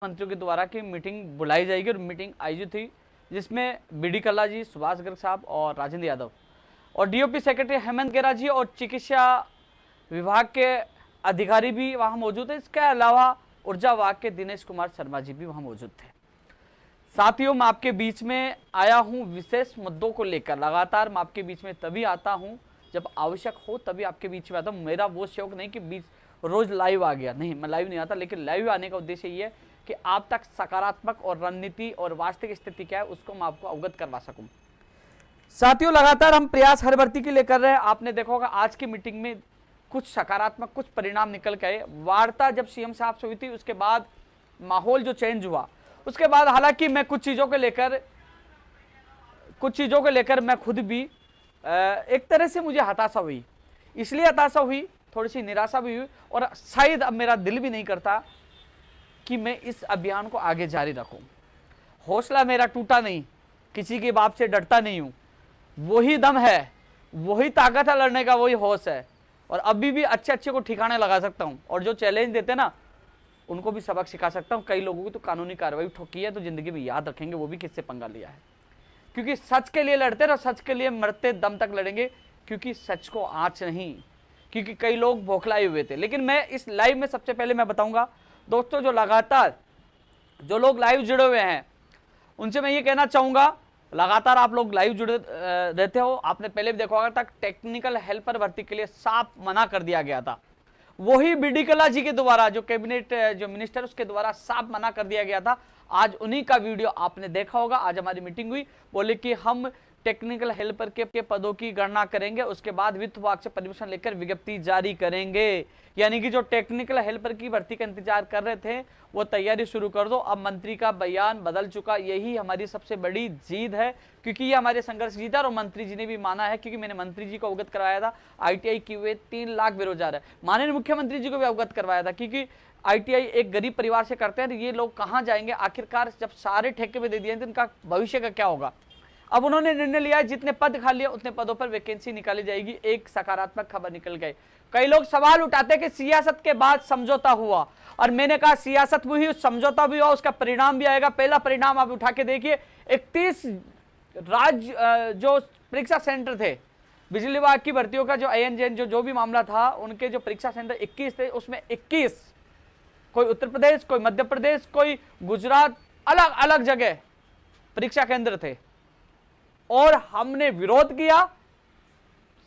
मंत्रियों के द्वारा की मीटिंग बुलाई जाएगी और मीटिंग आयोजित हुई जिसमें बीडी कल्ला जी, सुभाष गर्ग साहब और राजेंद्र यादव और डीओपी सेक्रेटरी हेमंत गेरा जी और चिकित्सा विभाग के अधिकारी भी वहां मौजूद है। इसके अलावा ऊर्जा विभाग के दिनेश कुमार शर्मा जी भी वहां मौजूद थे। साथियों, मैं आपके बीच में आया हूं विशेष मुद्दों को लेकर। लगातार मैं आपके बीच में तभी आता हूं जब आवश्यक हो, तभी आपके बीच में आता हूं। मेरा वो शौक नहीं कि बीच रोज लाइव आ गया, नहीं, मैं लाइव नहीं आता, लेकिन लाइव आने का उद्देश्य ये है कि आप तक सकारात्मक और रणनीति और वास्तविक स्थिति क्या है उसको मैं आपको अवगत करवा सकूं। साथियों, लगातार हम प्रयास हर भर्ती के लिए कर रहे हैं। आपने देखा होगा आज की मीटिंग में कुछ सकारात्मक कुछ परिणाम निकल के आए। वार्ता जब सीएम साहब से हुई थी उसके बाद माहौल जो चेंज हुआ, उसके बाद हालांकि मैं कुछ चीजों को लेकर मैं खुद भी एक तरह से मुझे हताशा हुई। इसलिए हताशा हुई, थोड़ी सी निराशा भी हुई और शायद अब मेरा दिल भी नहीं करता कि मैं इस अभियान को आगे जारी रखूं। हौसला मेरा टूटा नहीं, किसी के बाप से डरता नहीं हूं। वही दम है, वही ताकत है लड़ने का, वही होश है और अभी भी अच्छे को ठिकाने लगा सकता हूं और जो चैलेंज देते ना उनको भी सबक सिखा सकता हूं। कई लोगों की तो कानूनी कार्रवाई ठोकी है तो जिंदगी में याद रखेंगे वो भी किससे पंगा लिया है, क्योंकि सच के लिए लड़ते रहो, सच के लिए मरते दम तक लड़ेंगे, क्योंकि सच को आंच नहीं, क्योंकि कई लोग बौखलाए हुए थे। लेकिन मैं इस लाइव में सबसे पहले मैं बताऊंगा दोस्तों, जो लगातार जो लोग लाइव जुड़े हुए हैं उनसे मैं ये कहना चाहूंगा, लगातार आप लोग लाइव जुड़े रहते हो। आपने पहले भी देखा होगा तक टेक्निकल हेल्पर भर्ती के लिए साफ मना कर दिया गया था। वही बीडी कल्ला जी के द्वारा, जो कैबिनेट जो मिनिस्टर उसके द्वारा साफ मना कर दिया गया था। आज उन्हीं का वीडियो आपने देखा होगा। आज हमारी मीटिंग हुई, बोले कि हम टेक्निकल हेल्पर के पदों की गणना करेंगे, उसके बाद वित्त विभाग से परमिशन लेकर विज्ञप्ति जारी करेंगे। यानी कि जो टेक्निकल हेल्पर की भर्ती का इंतजार कर रहे थे वो तैयारी शुरू कर दो। अब मंत्री का बयान बदल चुका, यही हमारी सबसे बड़ी जीत है, क्योंकि ये हमारे संघर्ष जीत है और मंत्री जी ने भी माना है, क्योंकि मैंने मंत्री जी को अवगत करवाया था। ITI किए हुए 3 लाख बेरोजगार है, माननीय मुख्यमंत्री जी को भी अवगत करवाया था, क्योंकि ITI एक गरीब परिवार से करते हैं, ये लोग कहाँ जाएंगे आखिरकार, जब सारे ठेके पे दे दिए तो इनका भविष्य का क्या होगा। अब उन्होंने निर्णय लिया है जितने पद खाली है उतने पदों पर वैकेंसी निकाली जाएगी। एक सकारात्मक खबर निकल गई। कई लोग सवाल उठाते हैं कि सियासत के बाद समझौता हुआ, और मैंने कहा सियासत भी हुई, समझौता भी हुआ, उसका परिणाम भी आएगा। पहला परिणाम आप उठा के देखिए, 31 राज्य जो परीक्षा सेंटर थे बिजली विभाग की भर्तियों का, जो ANJN जो भी मामला था, उनके जो परीक्षा सेंटर 21 थे, उसमें 21 कोई उत्तर प्रदेश, कोई मध्य प्रदेश, कोई गुजरात, अलग अलग जगह परीक्षा केंद्र थे और हमने विरोध किया।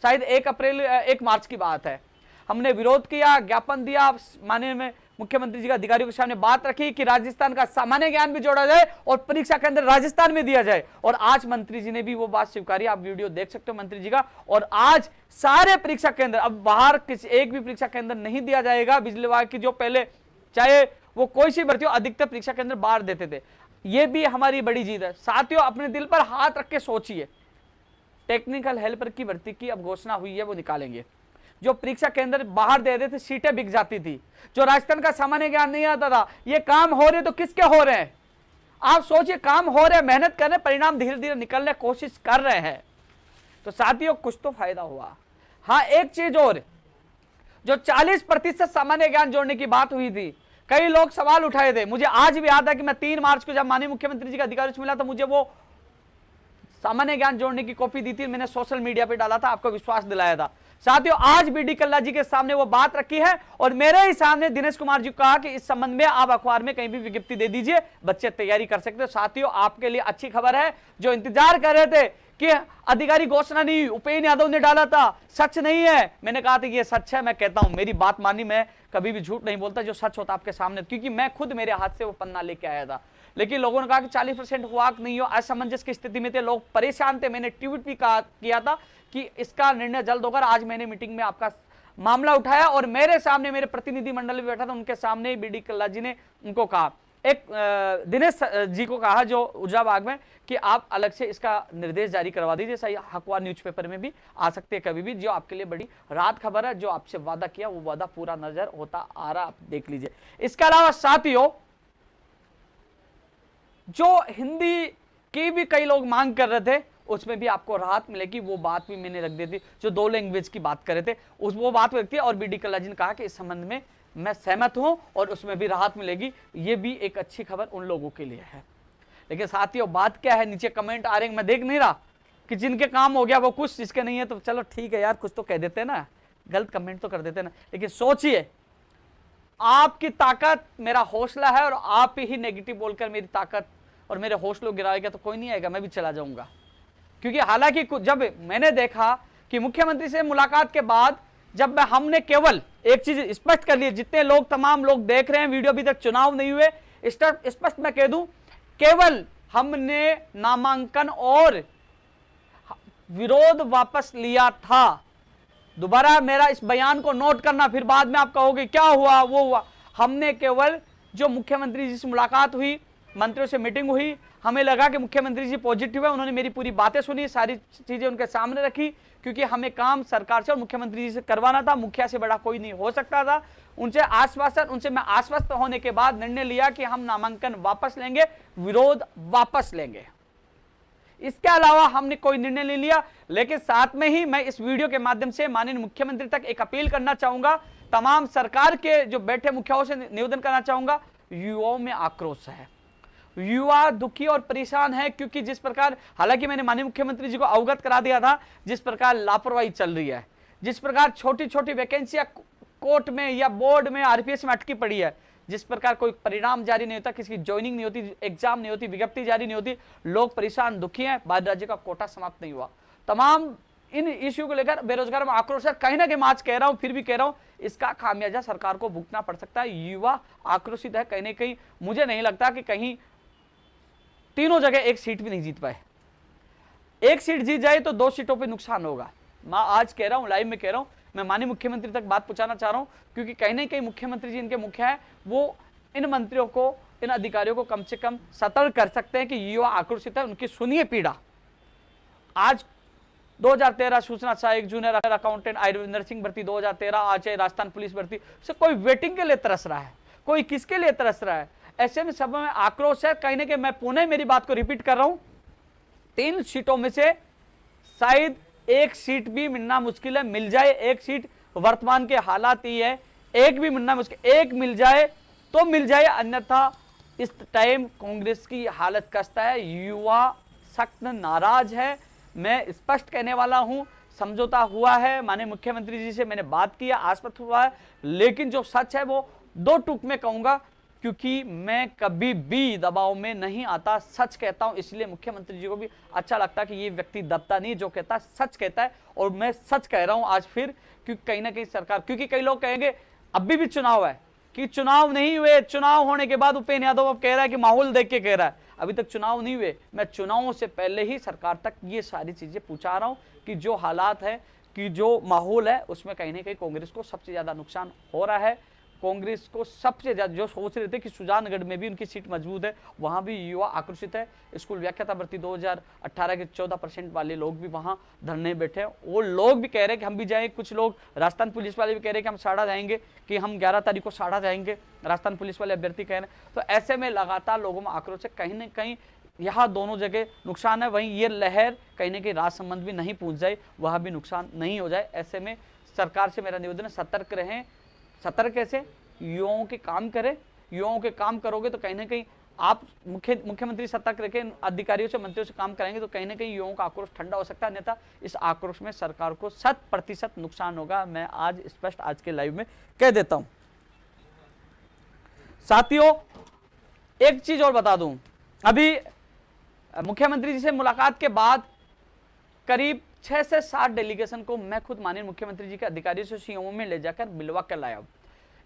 शायद 1 मार्च की बात है, हमने विरोध किया, ज्ञापन दिया, माननीय मुख्यमंत्री जी का अधिकारियों के सामने बात रखी कि राजस्थान का सामान्य ज्ञान भी जोड़ा जाए और परीक्षा केंद्र राजस्थान में दिया जाए, और आज मंत्री जी ने भी वो बात स्वीकारी। आप वीडियो देख सकते हो मंत्री जी का। और आज सारे परीक्षा केंद्र, अब बाहर किसी एक भी परीक्षा केंद्र नहीं दिया जाएगा। बिजली विभाग की जो पहले चाहे वो कोई सी भर्ती हो, अधिकतर परीक्षा केंद्र बाहर देते थे। ये भी हमारी बड़ी जीत है। साथियों, अपने दिल पर हाथ रख के सोचिए, टेक्निकल हेल्पर की भर्ती की अब घोषणा हुई है, वो निकालेंगे। जो परीक्षा केंद्र बाहर दे रहे थे, सीटें बिक जाती थी, जो राजस्थान का सामान्य ज्ञान नहीं आता था, ये काम हो रहे तो किसके हो रहे हैं? आप सोचिए, काम हो रहे, मेहनत कर रहे, परिणाम धीरे धीरे निकलने कोशिश कर रहे हैं। तो साथियों, कुछ तो फायदा हुआ। हाँ, एक चीज और, जो 40% सामान्य ज्ञान जोड़ने की बात हुई थी, कई लोग सवाल उठाए थे। मुझे आज भी याद है कि मैं 3 मार्च को जब माननीय मुख्यमंत्री जी का अधिकारियों से मिला तो मुझे वो सामान्य ज्ञान जोड़ने की कॉपी दी थी, मैंने सोशल मीडिया पे डाला था, आपको विश्वास दिलाया था। साथियों, आज बीडी कल्ला जी के सामने वो बात रखी है और मेरे ही सामने दिनेश कुमार जी को कहा कि इस संबंध में आप अखबार में कहीं भी विज्ञप्ति दे दीजिए, बच्चे तैयारी कर सकते हो। साथियों, आपके लिए अच्छी खबर है, जो इंतजार कर रहे थे कि अधिकारी घोषणा नहीं, उपेंद्र यादव ने डाला था, सच नहीं है। मैंने कहा था कि ये सच है। मैं कहता हूं, मेरी बात मानी, मैं कभी भी झूठ नहीं बोलता, जो सच होता आपके सामने, क्योंकि मैं खुद मेरे हाथ से वो पन्ना लेके आया था। लेकिन लोगों ने कहा कि 40% हुआ नहीं हो, असमंजस की स्थिति में थे, लोग परेशान थे। मैंने ट्वीट भी किया था कि इसका निर्णय जल्द होगा। आज मैंने मीटिंग में आपका मामला उठाया और मेरे सामने मेरे प्रतिनिधि मंडल भी बैठा था, उनके सामने बीडी कल्ला जी ने उनको कहा, एक दिनेश जी को कहा जो ऊर्जा विभाग में, कि आप अलग से इसका निर्देश जारी करवा दीजिए। सही, अखबार न्यूज़पेपर में भी आ सकते हैं कभी भी। जो आपके लिए बड़ी राहत खबर है, जो आपसे वादा किया वो वादा पूरा नजर होता आ रहा, आप देख लीजिए। इसके अलावा साथियों, जो हिंदी की भी कई लोग मांग कर रहे थे, उसमें भी आपको राहत मिलेगी। वो बात भी मैंने रख दी थी, जो 2 लैंग्वेज की बात कर रहे थे, वो बात रखती है। और बीडी कल्ला जी ने कहा कि इस संबंध में मैं सहमत हूं और उसमें भी राहत मिलेगी। ये भी एक अच्छी खबर उन लोगों के लिए है। लेकिन साथियों बात क्या है, नीचे कमेंट आ रहे हैं, मैं देख नहीं रहा कि जिनके काम हो गया वो कुछ, जिसके नहीं है तो चलो ठीक है यार, कुछ तो कह देते हैं ना, गलत कमेंट तो कर देते हैं ना। लेकिन सोचिए, आपकी ताकत मेरा हौसला है और आप ही नेगेटिव बोलकर मेरी ताकत और मेरे हौसलों गिराएगा तो कोई नहीं आएगा, मैं भी चला जाऊंगा। क्योंकि हालांकि जब मैंने देखा कि मुख्यमंत्री से मुलाकात के बाद जब हमने केवल एक चीज स्पष्ट कर ली, जितने लोग तमाम लोग देख रहे हैं वीडियो, अभी तक चुनाव नहीं हुए, स्पष्ट मैं कह दूं, केवल हमने नामांकन और विरोध वापस लिया था। दोबारा मेरा इस बयान को नोट करना, फिर बाद में आप कहोगे क्या हुआ वो हुआ। हमने केवल जो मुख्यमंत्री जी से मुलाकात हुई, मंत्रियों से मीटिंग हुई, हमें लगा कि मुख्यमंत्री जी पॉजिटिव है, उन्होंने मेरी पूरी बातें सुनी, सारी चीजें उनके सामने रखी, क्योंकि हमें काम सरकार से और मुख्यमंत्री जी से करवाना था, मुखिया से बड़ा कोई नहीं हो सकता था। उनसे आश्वासन, उनसे मैं आश्वस्त होने के बाद निर्णय लिया कि हम नामांकन वापस लेंगे, विरोध वापस लेंगे। इसके अलावा हमने कोई निर्णय नहीं लिया। लेकिन साथ में ही मैं इस वीडियो के माध्यम से माननीय मुख्यमंत्री तक एक अपील करना चाहूंगा, तमाम सरकार के जो बैठे मुखियाओं से निवेदन करना चाहूंगा, युवाओं में आक्रोश है, युवा दुखी और परेशान है, क्योंकि जिस प्रकार, हालांकि मैंने माननीय मुख्यमंत्री जी को अवगत करा दिया था, जिस प्रकार लापरवाही चल रही है, जिस प्रकार छोटी छोटी वैकेंसियां कोर्ट में या बोर्ड में, आरपीएस में अटकी पड़ी है, जिस प्रकार कोई परिणाम जारी नहीं होता, किसी की ज्वाइनिंग नहीं होती, एग्जाम नहीं होती, विज्ञप्ति जारी नहीं होती, लोग परेशान दुखी हैं, बाद राज्य का कोटा समाप्त नहीं हुआ। तमाम इन इश्यू को लेकर बेरोजगार में आक्रोश है। कहीं ना कहीं मैं आज कह रहा हूं, फिर भी कह रहा हूं, इसका खामियाजा सरकार को भुगतना पड़ सकता है। युवा आक्रोशित है कहीं ना कहीं। मुझे नहीं लगता कि कहीं तीनों जगह एक सीट भी नहीं जीत पाए। एक सीट जीत जाए तो 2 सीटों पर नुकसान होगा। मैं आज कह रहा हूं, लाइव में कह रहा हूं, मैं माननीय मुख्यमंत्री तक बात पहुंचाना चाह रहा हूं, क्योंकि कहीं ना कहीं मुख्यमंत्री जी इनके मुखिया है, वो इन मंत्रियों को, इन अधिकारियों को कम से कम सतर्क कर सकते हैं कि युवा आक्रोशित है, उनकी सुनिए पीड़ा। आज 2013 सूचना सहायक, जूनियर अकाउंटेंट, आयुर्वेंद्र सिंह भर्ती 2013, आज राजस्थान पुलिस भर्ती, से कोई वेटिंग के लिए तरस रहा है, कोई किसके लिए तरस रहा है। ऐसे में सब में आक्रोश है। कहीं ना कहीं मैं पुनः मेरी बात को रिपीट कर रहा हूं, 3 सीटों में से शायद एक सीट भी मिलना मुश्किल है। मिल जाए एक सीट, वर्तमान के हालात ही है, एक भी मिलना मुश्किल, एक मिल जाए तो मिल जाए, अन्यथा इस टाइम कांग्रेस की हालत खस्ता है। युवा सख्त नाराज है, मैं स्पष्ट कहने वाला हूं। समझौता हुआ है, माननीय मुख्यमंत्री जी से मैंने बात किया, आश्वस्त हुआ है, लेकिन जो सच है वो 2 टूक में कहूंगा, क्योंकि मैं कभी भी दबाव में नहीं आता, सच कहता हूं। इसलिए मुख्यमंत्री जी को भी अच्छा लगता है कि ये व्यक्ति दबता नहीं, जो कहता है सच कहता है, और मैं सच कह रहा हूं आज फिर, क्योंकि कहीं ना कहीं सरकार, क्योंकि कई लोग कहेंगे अभी भी चुनाव है, कि चुनाव नहीं हुए, चुनाव होने के बाद उपेंद्र यादव अब कह रहा है कि माहौल देख के कह रहा है, अभी तक चुनाव नहीं हुए। मैं चुनावों से पहले ही सरकार तक ये सारी चीजें पहुंचा रहा हूं कि जो हालात है, कि जो माहौल है, उसमें कहीं ना कहीं कांग्रेस को सबसे ज्यादा नुकसान हो रहा है। कांग्रेस को सबसे ज्यादा, जो सोच रहे थे कि सुजानगढ़ में भी उनकी सीट मजबूत है, वहां भी युवा आक्रोशित है। स्कूल व्याख्याता भर्ती 2018 के 14% वाले लोग भी वहां धरने बैठे हैं। वो लोग भी कह रहे हैं कि हम भी जाएं, कुछ लोग राजस्थान पुलिस वाले भी कह रहे हैं कि हम साड़ा जाएंगे, कि हम 11 तारीख को साड़ा जाएंगे, राजस्थान पुलिस वाले अभ्यर्थी कह रहे हैं। तो ऐसे में लगातार लोगों में आक्रोश है, कहीं ना कहीं यहाँ दोनों जगह नुकसान है। वहीं ये लहर कहीं ना कहीं राज संबंध भी नहीं पहुंच जाए, वहां भी नुकसान नहीं हो जाए। ऐसे में सरकार से मेरा निवेदन है, सतर्क रहें। सतर्क कैसे? युवाओं के काम करें। युवाओं के काम करोगे तो कहीं ना कहीं आप मुख्यमंत्री सतर्क रखें, अधिकारियों से, मंत्रियों से काम कराएंगे तो कहीं ना कहीं युवाओं का आक्रोश ठंडा हो सकता है, अन्यथा इस आक्रोश में सरकार को 100% नुकसान होगा। मैं आज स्पष्ट आज के लाइव में कह देता हूं। साथियों एक चीज और बता दूं, अभी मुख्यमंत्री जी से मुलाकात के बाद करीब 6 से 7 डेलीगेशन को मैं खुद माननीय मुख्यमंत्री जी के अधिकारियों से सीएमओ में ले जाकर मिलवा कर लाया।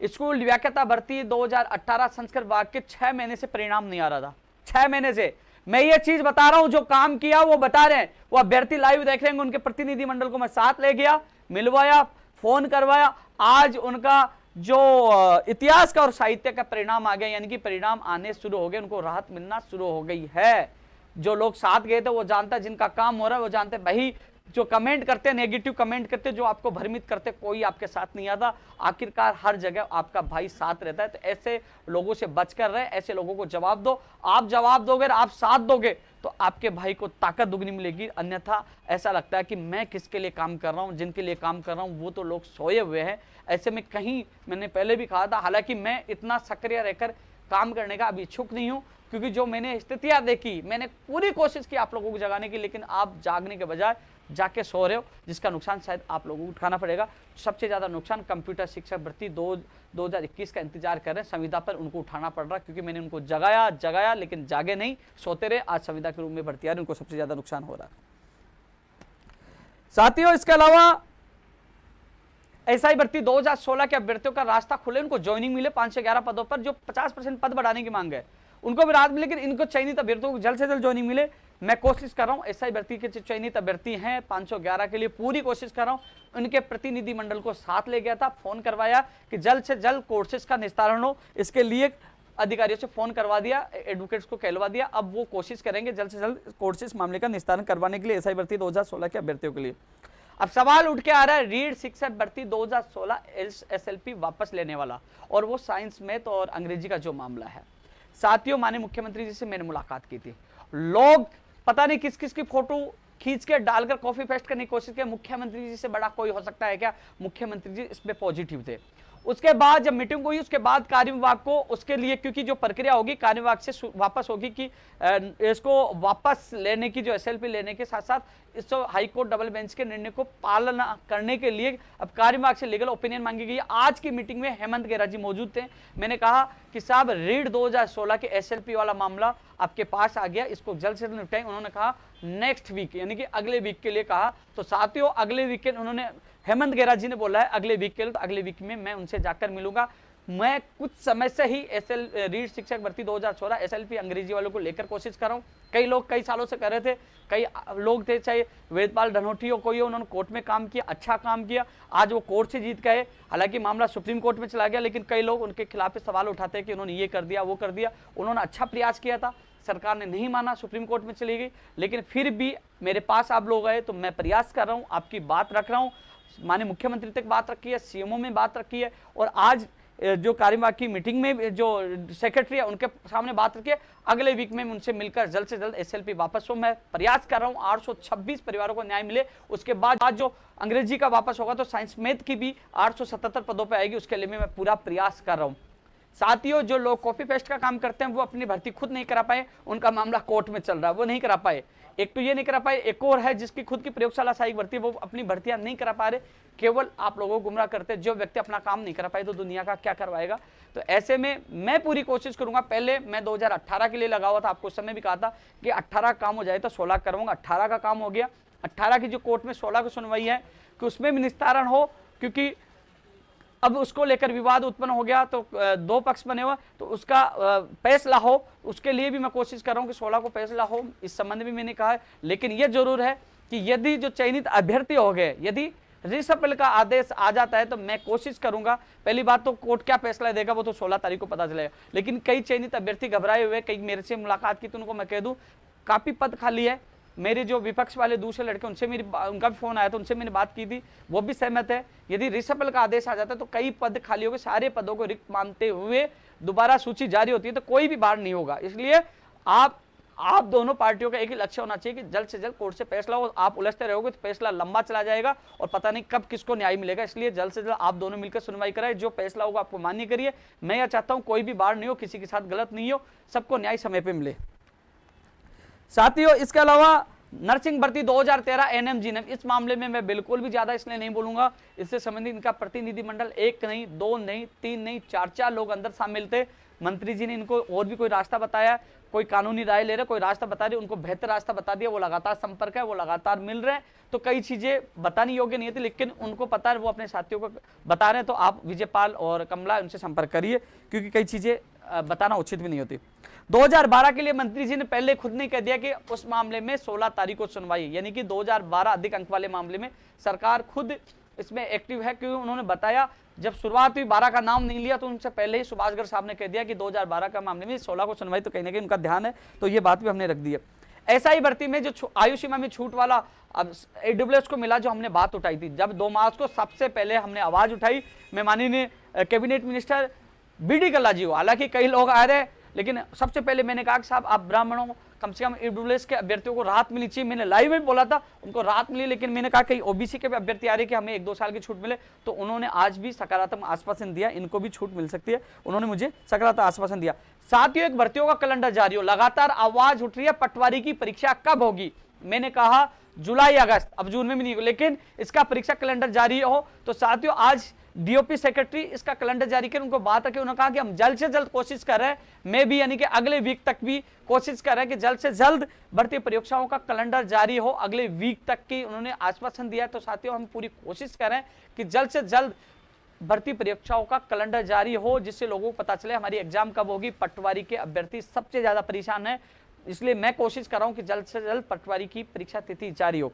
स्कूल व्याख्याता भर्ती 2018 संस्कृत विभाग के 6 महीने से परिणाम नहीं आ रहा था। 6 महीने से मैं ये चीज बता रहा हूं, जो काम किया वो बता रहे हैं, वो अभ्यर्थी लाइव देख रहे हैं। उनके प्रतिनिधि मंडल को मैं साथ ले गया, मिलवाया, फोन करवाया। आज उनका जो इतिहास का और साहित्य का परिणाम आ गया, यानी कि परिणाम आने शुरू हो गए, उनको राहत मिलना शुरू हो गई है। जो लोग साथ गए थे वो जानता है, जिनका काम हो रहा है वो जानते हैं। भाई जो कमेंट करते हैं, नेगेटिव कमेंट करते हैं, जो आपको भ्रमित करते, कोई आपके साथ नहीं आता। आखिरकार हर जगह आपका भाई साथ रहता है। तो ऐसे लोगों से बचकर रहे, ऐसे लोगों को जवाब दो। आप जवाब दोगे, आप साथ दोगे तो आपके भाई को ताकत दुगनी मिलेगी। अन्यथा ऐसा लगता है कि मैं किसके लिए काम कर रहा हूं, जिनके लिए काम कर रहा हूं वो तो लोग सोए हुए हैं। ऐसे में कहीं, मैंने पहले भी कहा था, हालांकि मैं इतना सक्रिय रहकर काम करने का अब इच्छुक नहीं हूं, क्योंकि जो मैंने स्थितियां देखी, मैंने पूरी कोशिश की आप लोगों को जगाने की, लेकिन आप जागने के बजाय जाके सो रहे हो, जिसका नुकसान शायद आप लोगों को उठाना पड़ेगा। सबसे ज्यादा नुकसान कंप्यूटर शिक्षक भर्ती 2021 का इंतजार कर रहे हैं, संविदा पर उनको उठाना पड़ रहा, क्योंकि मैंने उनको जगाया लेकिन जागे नहीं, सोते रहे। आज संविदा के रूप में भर्ती आ रही, उनको सबसे ज्यादा नुकसान हो रहा है। साथियों, इसके अलावा एसआई भर्ती 2016 के अभ्यर्थियों का रास्ता खुले, उनको ज्वाइनिंग मिले 5 से 11 पदों पर, जो 50% पद बढ़ाने की मांग है उनको भी राहत मिले, लेकिन इनको चयनित अभ्यर्थियों को जल्द से जल्द ज्वाइनिंग मिले। मैं कोशिश कर रहा हूं, एसआई भर्ती के चयनित अभ्यर्थी हैं 511 के लिए पूरी कोशिश कर रहा हूं। उनके प्रतिनिधि मंडल को साथ ले गया था, फोन करवाया कि जल्द से जल्द कोर्सेज का निस्तारण हो, इसके लिए अधिकारियों से फोन करवा दिया, एडवोकेट्स को कहलवा दिया। अब वो कोशिश करेंगे जल्द से जल्द कोर्सेज मामले का निस्तारण करवाने के लिए एसआई भर्ती 2016 के अभ्यर्थियों के लिए। अब सवाल उठ के आ रहा है, रीढ़ शिक्षक भर्ती 2016 एसएलपी वापस लेने वाला, और वो साइंस, मैथ और अंग्रेजी का जो मामला है। साथियों, माननीय मुख्यमंत्री जी से मैंने मुलाकात की थी, लोग पता नहीं किस किस की फोटो खींच के डालकर कॉफी पेस्ट करने की कोशिश की। मुख्यमंत्री जी से बड़ा कोई हो सकता है क्या? मुख्यमंत्री जी इस पे पॉजिटिव थे। उसके बाद जब मीटिंग हुई, उसके बाद कार्य विभाग को उसके लिए, क्योंकि जो प्रक्रिया होगी कार्य विभाग से वापस होगी कि इसको वापस लेने की, जो एसएलपी लेने के साथ साथ इस हाई कोर्ट डबल बेंच के निर्णय को पालना करने के लिए अब कार्य विभाग से लीगल ओपिनियन मांगी गई। आज की मीटिंग में हेमंत गेहरा जी मौजूद थे। मैंने कहा कि साहब, रीढ़ 2016 के एसएलपी वाला मामला आपके पास आ गया, इसको जल्द से जल्द निपटाएं। उन्होंने कहा नेक्स्ट वीक, यानी कि अगले वीक के लिए कहा। तो साथियों, अगले वीक के उन्होंने, हेमंत गेहरा जी ने बोला है अगले वीक के लिए, तो अगले वीक में मैं उनसे जाकर मिलूंगा। मैं कुछ समय से ही रीढ़ शिक्षक भर्ती 2016 एसएलपी अंग्रेजी वालों को लेकर कोशिश कर रहा हूं। कई लोग कई सालों से कर रहे थे, कई लोग थे, चाहे वेदपाल धनोठी हो कोई हो, उन्होंने कोर्ट में काम किया, अच्छा काम किया, आज वो कोर्ट से जीत गए। हालांकि मामला सुप्रीम कोर्ट में चला गया, लेकिन कई लोग उनके खिलाफ सवाल उठाते हैं कि उन्होंने ये कर दिया, वो कर दिया। उन्होंने अच्छा प्रयास किया था, सरकार ने नहीं माना, सुप्रीम कोर्ट में चली गई, लेकिन फिर भी मेरे पास आप लोग आए तो मैं प्रयास कर रहा हूं, आपकी बात रख रहा हूं। माननीय मुख्यमंत्री तक बात रखी है, सीएमओ में बात रखी है, और आज जो कार्यवाही की मीटिंग में जो सेक्रेटरी है उनके सामने बात रखी है। अगले वीक में उनसे मिलकर जल्द से जल्द एसएलपी वापस हो। मैं प्रयास कर रहा हूं 826 परिवारों को न्याय मिले। उसके बाद जो अंग्रेजी का वापस होगा तो साइंस मैथ की भी 877 पदों पर आएगी, उसके लिए मैं पूरा प्रयास कर रहा हूं। साथियों, जो लोग कॉपी पेस्ट का काम करते हैं वो अपनी भर्ती खुद नहीं करा पाए, उनका मामला कोर्ट में चल रहा है, वो नहीं करा पाए। एक तो ये नहीं करा पाए, एक और है जिसकी खुद की प्रयोगशाला सहायक भर्ती, वो अपनी भर्तियां नहीं करा पा रहे, केवल आप लोगों को गुमराह करते। जो व्यक्ति अपना काम नहीं करा पाए तो दुनिया का क्या करवाएगा? तो ऐसे में मैं पूरी कोशिश करूंगा। पहले मैं 2018 के लिए लगा हुआ था, आपको उस समय भी कहा था कि 18 काम हो जाए तो 16 करवाऊंगा। 18 का काम हो गया, 18 की जो कोर्ट में 16 की सुनवाई है कि उसमें भी निस्तारण हो, क्योंकि अब उसको लेकर विवाद उत्पन्न हो गया, तो दो पक्ष बने हुए, तो उसका फैसला हो, उसके लिए भी मैं कोशिश कर रहा हूं कि 16 को फैसला हो। इस संबंध में मैंने कहा है, लेकिन यह जरूर है कि यदि जो चयनित अभ्यर्थी हो गए, यदि रिसफल का आदेश आ जाता है तो मैं कोशिश करूंगा। पहली बात तो कोर्ट क्या फैसला देगा वो तो 16 तारीख को पता चलेगा, लेकिन कई चयनित अभ्यर्थी घबराए हुए, कई मेरे से मुलाकात की तो उनको मैं कह दूं काफी पद खाली है। मेरे जो विपक्ष वाले दूसरे लड़के, उनसे उनका भी फोन आया था, उनसे मैंने बात की थी, वो भी सहमत है। यदि रिसफल का आदेश आ जाता है तो कई पद खाली हो गए, सारे पदों को रिक्त मानते हुए दोबारा सूची जारी होती है तो कोई भी बाहर नहीं होगा। इसलिए आप दोनों पार्टियों का एक ही लक्ष्य होना चाहिए कि जल्द से जल्द कोर्ट से फैसला हो। आप उलझते रहोगे तो फैसला लंबा चला जाएगा और पता नहीं कब किसको न्याय मिलेगा। इसलिए जल्द से जल्द आप दोनों मिलकर सुनवाई कराए, जो फैसला होगा आपको मान्य करिए। मैं यह चाहता हूं कोई भी बाहर नहीं हो, किसी के साथ गलत नहीं हो, सबको न्याय समय पर मिले। साथियों, इसके अलावा नर्सिंग भर्ती 2013 एनएमजीएनएम, इस मामले में मैं बिल्कुल भी ज्यादा इसलिए नहीं बोलूंगा। इससे संबंधित इनका प्रतिनिधिमंडल एक नहीं, दो नहीं, तीन नहीं, चार लोग अंदर शामिल थे। मंत्री जी ने इनको और भी कोई रास्ता बताया, कोई कानूनी राय ले रहे, कोई रास्ता बता रहे, उनको बेहतर रास्ता बता दिया। वो लगातार संपर्क है, वो लगातार मिल रहे हैं। तो कई चीजें बताने योग्य नहीं थी, लेकिन उनको पता है, वो अपने साथियों को बता रहे हैं। तो आप विजयपाल और कमला उनसे संपर्क करिए, क्योंकि कई चीजें बताना उचित भी नहीं होती। 2012 के लिए मंत्री जी ने पहले खुद ने कह दिया कि उस मामले में 16 तारीख को सुनवाई, यानी कि 2012 अधिक अंक वाले मामले में सरकार खुद इसमें एक्टिव है। क्योंकि उन्होंने बताया, जब शुरुआत हुई 12 का नाम नहीं लिया तो उनसे पहले ही सुभाष गर्ग साहब ने कह दिया कि 2012 का मामले में 16 को सुनवाई, तो कहीं ना कहीं उनका ध्यान है, तो ये बात भी हमने रख दी है। एसआई भर्ती में जो आयु सीमा में छूट वाला अब AWS को मिला, जो हमने बात उठाई थी, जब 2 मार्च को सबसे पहले हमने आवाज उठाई, मैं माननीय कैबिनेट मिनिस्टर BD कल्ला जी हो, हालांकि कई लोग आ रहे, लेकिन सबसे पहले मैंने कहा कि साहब आप ब्राह्मणों कम से कम ईडब्ल्यूएस के अभ्यर्थियों को राहत मिलनी चाहिए। मैंने लाइव में बोला था उनको राहत मिली, लेकिन मैंने कहा कहीं ओबीसी के भी अभ्यर्थी आ रहे कि हमें 1-2 साल की छूट मिले, तो उन्होंने आज भी सकारात्मक आश्वासन दिया, इनको भी छूट मिल सकती है, उन्होंने मुझे सकारात्मक आश्वासन दिया। साथियों, एक भर्तियों का कैलेंडर जारी हो, लगातार आवाज उठ रही है पटवारी की परीक्षा कब होगी। मैंने कहा जुलाई अगस्त, अब जून में भी नहीं, लेकिन इसका परीक्षा कैलेंडर जारी हो। तो साथियों, आज डीओपी सेक्रेटरी इसका कैलेंडर जारी कर उनको बात रखी, उन्होंने कहा कि हम जल्द से जल्द कोशिश कर रहे हैं, मैं भी यानी कि अगले वीक तक भी कोशिश कर रहे हैं कि जल्द से जल्द भर्ती परीक्षाओं का कैलेंडर जारी हो, अगले वीक तक की उन्होंने आश्वासन दिया है। तो साथियों, हम पूरी कोशिश कर रहे हैं कि जल्द से जल्द भर्ती परीक्षाओं का कैलेंडर जारी हो, जिससे लोगों को पता चले हमारी एग्जाम कब होगी। पटवारी के अभ्यर्थी सबसे ज्यादा परेशान है, इसलिए मैं कोशिश कर रहा हूं कि जल्द से जल्द पटवारी की परीक्षा तिथि जारी हो।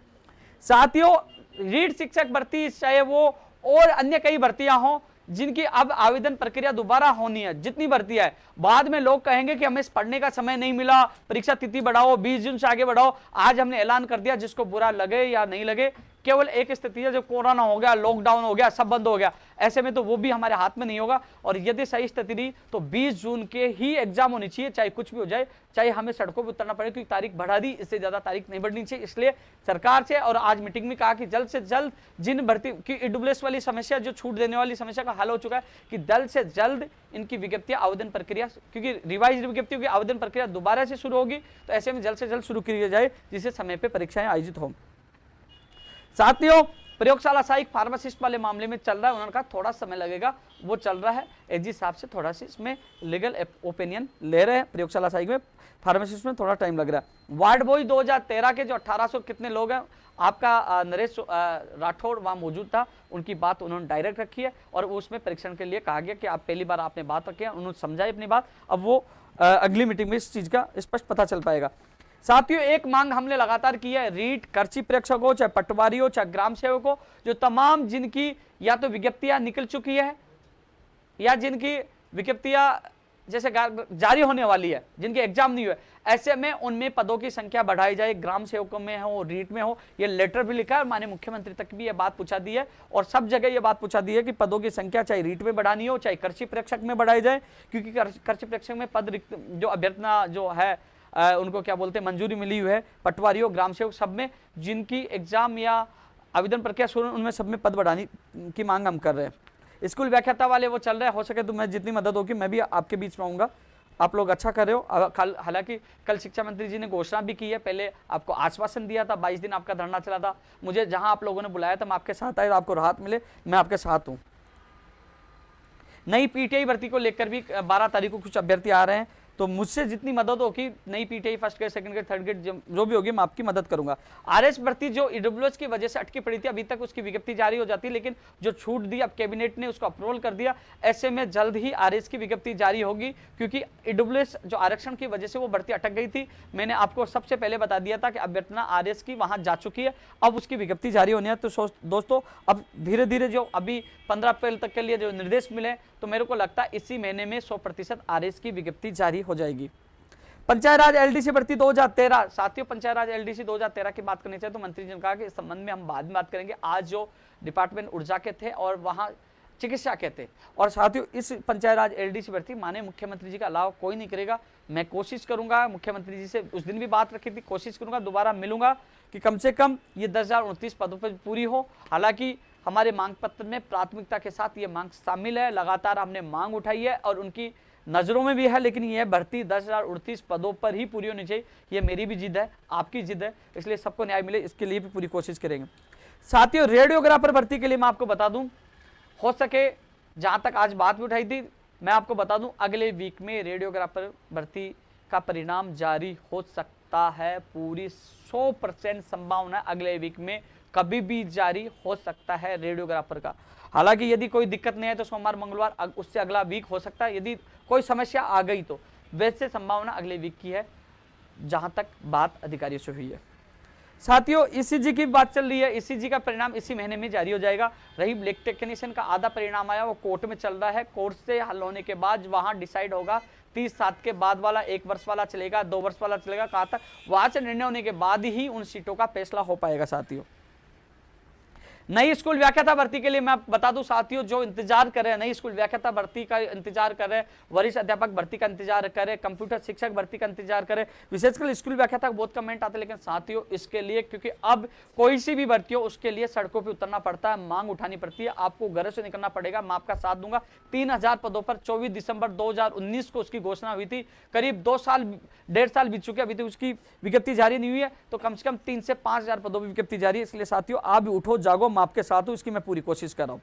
साथियों, रीड शिक्षक भर्ती चाहे वो और अन्य कई भर्तियां हों जिनकी अब आवेदन प्रक्रिया दोबारा होनी है, जितनी भर्तियां है, बाद में लोग कहेंगे कि हमें पढ़ने का समय नहीं मिला, परीक्षा तिथि बढ़ाओ, 20 जून से आगे बढ़ाओ। आज हमने ऐलान कर दिया, जिसको बुरा लगे या नहीं लगे, केवल एक स्थिति है जब कोरोना हो गया, लॉकडाउन हो गया, सब बंद हो गया, ऐसे में तो वो भी हमारे हाथ में नहीं होगा। और यदि सही स्थिति रही तो 20 जून के ही एग्जाम होनी चाहिए, चाहे कुछ भी हो जाए, चाहे हमें सड़कों पर उतरना पड़े, क्योंकि तारीख बढ़ा दी, इससे ज्यादा तारीख नहीं बढ़नी चाहिए। इसलिए सरकार से और आज मीटिंग में कहा कि जल्द से जल्द जिन भर्ती की ईडब्ल्यूएस वाली समस्या, जो छूट देने वाली समस्या का हल हो चुका है, कि जल्द से जल्द इनकी विज्ञप्तियां आवेदन प्रक्रिया, क्योंकि रिवाइज विज्ञप्तियों की आवेदन प्रक्रिया दोबारा से शुरू होगी, तो ऐसे में जल्द से जल्द शुरू की जाए, जिससे समय पर परीक्षाएं आयोजित हो। साथियों, प्रयोगशाला सहायक फार्मासिस्ट वाले मामले में चल रहा है, उन्होंने कहा थोड़ा समय लगेगा, वो चल रहा है। एजी साहब से थोड़ा सा इसमें लीगल ओपिनियन ले रहे हैं, प्रयोगशाला सहायक में फार्मासिस्ट में थोड़ा टाइम लग रहा है। वार्ड बॉय 2013 के जो 1800 कितने लोग हैं, आपका नरेश राठौड़ वहाँ मौजूद था, उनकी बात उन्होंने डायरेक्ट रखी है, और उसमें परीक्षण के लिए कहा गया कि आप पहली बार आपने बात रखी है, उन्होंने समझाई अपनी बात, अब वो अगली मीटिंग में इस चीज का स्पष्ट पता चल पाएगा। साथियों, एक मांग हमने लगातार की है, रीट कर्ची प्रेक्षक हो, चाहे पटवारी हो, चाहे ग्राम सेवक हो, जो तमाम जिनकी या तो विज्ञप्तियां निकल चुकी है या जिनकी विज्ञप्तियां जैसे जारी होने वाली है, जिनके एग्जाम नहीं हुए, ऐसे में उनमें पदों की संख्या बढ़ाई जाए, ग्राम सेवकों में हो, रीट में हो। ये लेटर भी लिखा है, माननीय मुख्यमंत्री तक भी ये बात पूछा दी है, और सब जगह ये बात पूछा दी है कि पदों की संख्या चाहे रीट में बढ़ानी हो, चाहे कृषि प्रेक्षक में बढ़ाई जाए, क्योंकि कृषि प्रेक्षक में पद जो अभ्यर्थना जो है उनको क्या बोलते हैं, मंजूरी मिली हुई है। पटवारियों, ग्राम सेवक, सब में जिनकी एग्जाम या आवेदन प्रक्रिया शुरू, उनमें सब में पद बढ़ाने की मांग हम कर रहे हैं। स्कूल व्याख्याता वाले वो चल रहे हैं, हो सके तो मैं जितनी मदद होगी मैं भी आपके बीच में आऊँगा, आप लोग अच्छा कर रहे हो। हालांकि कल शिक्षा मंत्री जी ने घोषणा भी की है, पहले आपको आश्वासन दिया था, 22 दिन आपका धरना चला था, मुझे जहां आप लोगों ने बुलाया था मैं आपके साथ आया, आपको राहत मिले, मैं आपके साथ हूं। नई पीटीआई भर्ती को लेकर भी 12 तारीख को कुछ अभ्यर्थी आ रहे हैं, तो मुझसे जितनी मदद होगी, नई PTI first grade, second grade, third grade जो भी होगी, मैं आपकी मदद करूंगा। आरएस भर्ती जो ईडब्ल्यूएस की वजह से अटकी पड़ी थी, अभी तक उसकी विज्ञप्ति जारी हो जाती है, लेकिन जो छूट दी अब कैबिनेट ने उसको अप्रूवल कर दिया, ऐसे में जल्द ही आरएस की विज्ञप्ति जारी होगी, क्योंकि ईडब्ल्यूएस जो आरक्षण की वजह से वो भर्ती अटक गई थी। मैंने आपको सबसे पहले बता दिया था कि अभ्यर्थना आरएस की वहां जा चुकी है, अब उसकी विज्ञप्ति जारी होनी है। तो दोस्तों, अब धीरे धीरे जो अभी 15 अप्रैल तक के लिए जो निर्देश मिले, तो मेरे को लगता है इसी महीने में 100% आरएस की विज्ञप्ति जारी हो जाएगी। पंचायत राज एलडीसी भर्ती 2013, साथियों पंचायत राज एलडीसी 2013 की बात करनी चाहिए, तो मंत्री जी ने कहा कि इस संबंध में हम बाद में बात करेंगे। आज जो डिपार्टमेंट ऊर्जा के थे और वहां चिकित्सा के थे, और साथियों इस पंचायत राज एलडीसी भर्ती माननीय मुख्यमंत्री जी का अलावा कोई नहीं करेगा। मैं कोशिश करूंगा, मुख्यमंत्री जी से उस दिन भी बात रखी थी, कोशिश करूंगा दोबारा मिलूंगा कि कम से कम ये 10,029 पदों पर पूरी हो। हालांकि हमारे मांग पत्र में प्राथमिकता के साथ ये मांग शामिल है, लगातार हमने मांग उठाई है और उनकी नजरों में भी है, लेकिन यह भर्ती 10,029 पदों पर ही पूरी होनी चाहिए। ये मेरी भी जिद है, आपकी जिद है, इसलिए सबको न्याय मिले, इसके लिए भी पूरी कोशिश करेंगे। साथियों, रेडियोग्राफर भर्ती के लिए मैं आपको बता दूं, हो सके जहां तक आज बात भी उठाई थी, मैं आपको बता दूं अगले वीक में रेडियोग्राफर भर्ती का परिणाम जारी हो सकता है। पूरी 100% संभावना अगले वीक में कभी भी जारी हो सकता है रेडियोग्राफर का। हालांकि यदि कोई दिक्कत नहीं है तो सोमवार मंगलवार उससे अगला वीक हो सकता है, यदि कोई समस्या आ गई तो वैसे संभावना अगले वीक की है, जहां तक बात अधिकारियों से हुई है। साथियों, ईसीजी की बात चल रही है, ईसीजी का परिणाम इसी महीने में जारी हो जाएगा। रही ब्लैक टेक्नीशियन का आधा परिणाम आया, वो कोर्ट में चल रहा है, कोर्ट से हल होने के बाद वहां डिसाइड होगा। 30/7 के बाद वाला 1 वर्ष वाला चलेगा, 2 वर्ष वाला चलेगा, कहा था वहां से निर्णय होने के बाद ही उन सीटों का फैसला हो पाएगा। साथियों, नई स्कूल व्याख्याता भर्ती के लिए मैं बता दूं साथियों, जो इंतजार कर रहे हैं, नई स्कूल व्याख्याता भर्ती का इंतजार कर रहे हैं, वरिष्ठ अध्यापक भर्ती का इंतजार कर रहे हैं, कंप्यूटर शिक्षक भर्ती का इंतजार करें, विशेषकर स्कूल व्याख्याता का बहुत कमेंट आते हैं। लेकिन साथियों इसके लिए, क्योंकि अब कोई सी भी भर्ती हो उसके लिए सड़कों पर उतरना पड़ता है, मांग उठानी पड़ती है, आपको घर से निकलना पड़ेगा। मैं आपका साथ दूंगा। 3000 पदों पर 24 दिसंबर 2019 को उसकी घोषणा हुई थी। करीब 1.5 साल बीत चुके, अभी तक उसकी विज्ञप्ति जारी नहीं हुई है, तो कम से कम 3 से 5000 पदों की विज्ञप्ति जारी है। इसलिए साथियों आप भी उठो जागो, मैं आपके साथ हूं, इसकी मैं पूरी कोशिश कर रहा हूं।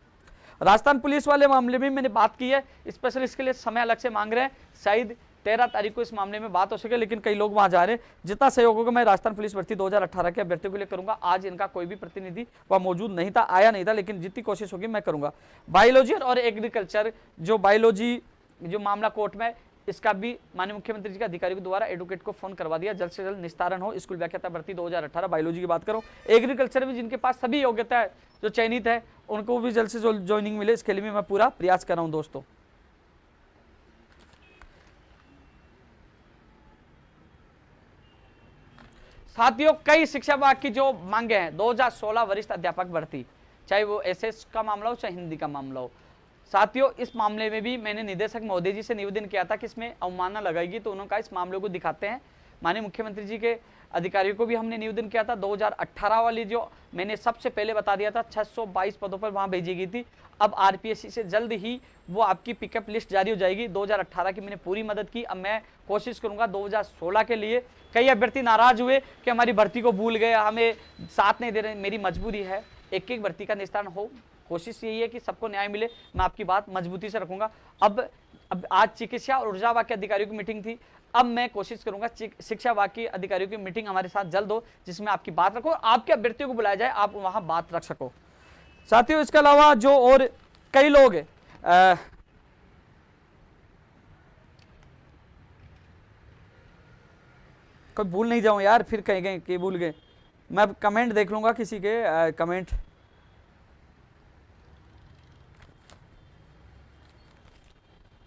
राजस्थान पुलिस वाले मामले में मैंने बात की है, स्पेशल इसके लिए समय अलग से मांग रहे हैं, शायद 13 तारीख को इस मामले में बात हो सके, लेकिन कई लोग वहां जा रहे हैं। जितना सहयोग होगा मैं राजस्थान पुलिस भर्ती 2018 के अभ्यर्थियों के लिए करूंगा। आज इनका कोई भी प्रतिनिधि वह मौजूद नहीं था, आया नहीं था, लेकिन जितनी कोशिश होगी मैं करूंगा। बायोलॉजी और एग्रीकल्चर, जो बायोलॉजी जो मामला कोर्ट में, इसका भी माननीय मुख्यमंत्री जी के अधिकारियों के द्वारा एडवोकेट को फोन करवा दिया, जल्द से जल्द निस्तारण हो। स्कूल व्याख्याता भर्ती 2018 बायोलॉजी की बात करो। एग्रीकल्चर में जिनके पास सभी योग्यता है, जो चयनित है, उनको भी जल्द से जल्द ज्वाइनिंग मिले, इसके लिए मैं पूरा प्रयास कर रहा हूं दोस्तों। साथियों कई शिक्षा विभाग की जो मांगे हैं, 2016 वरिष्ठ अध्यापक भर्ती, चाहे वो एसएस का मामला हो चाहे हिंदी का मामला हो। साथियों इस मामले में भी मैंने निदेशक महोदय जी से निवेदन किया था कि इसमें अवमानना लगाएगी, तो उन्होंने कहा इस मामले को दिखाते हैं। माननीय मुख्यमंत्री जी के अधिकारियों को भी हमने निवेदन किया था। 2018 वाली जो मैंने सबसे पहले बता दिया था 622 पदों पर वहां भेजी गई थी। अब आरपीएससी से जल्द ही वो आपकी पिकअप लिस्ट जारी हो जाएगी। 2018 की मैंने पूरी मदद की, अब मैं कोशिश करूंगा 2016 के लिए। कई अभ्यर्थी नाराज हुए कि हमारी भर्ती को भूल गए, हमें साथ नहीं दे रहे, मेरी मजबूरी है, एक एक भर्ती का निस्तारण हो। कोशिश यही है कि सबको न्याय मिले, मैं आपकी बात मजबूती से रखूंगा। अब आज चिकित्सा और ऊर्जा विभाग के अधिकारियों की मीटिंग थी, अब मैं कोशिश करूंगा शिक्षा विभाग के अधिकारियों की मीटिंग हमारे साथ जल्द हो, जिसमें आपकी बात रखो, आपके अभ्यर्थियों को बुलाया जाए, आप वहां बात रख सको। साथियों इसके अलावा जो और कई लोग कोई भूल नहीं जाऊं यार, फिर कहीं गए कि भूल गए, मैं कमेंट देख लूंगा किसी के कमेंट।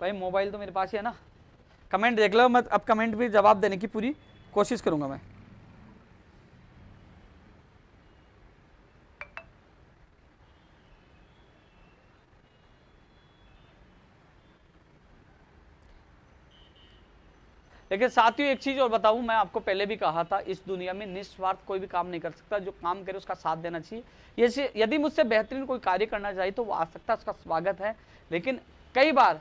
भाई मोबाइल तो मेरे पास ही है ना, कमेंट देख लो, मैं अब कमेंट भी जवाब देने की पूरी कोशिश करूंगा मैं। लेकिन साथियों एक चीज और बताऊं, मैं आपको पहले भी कहा था, इस दुनिया में निस्वार्थ कोई भी काम नहीं कर सकता, जो काम करे उसका साथ देना चाहिए। यदि मुझसे बेहतरीन कोई कार्य करना चाहिए तो वो आ सकता है, उसका स्वागत है। लेकिन कई बार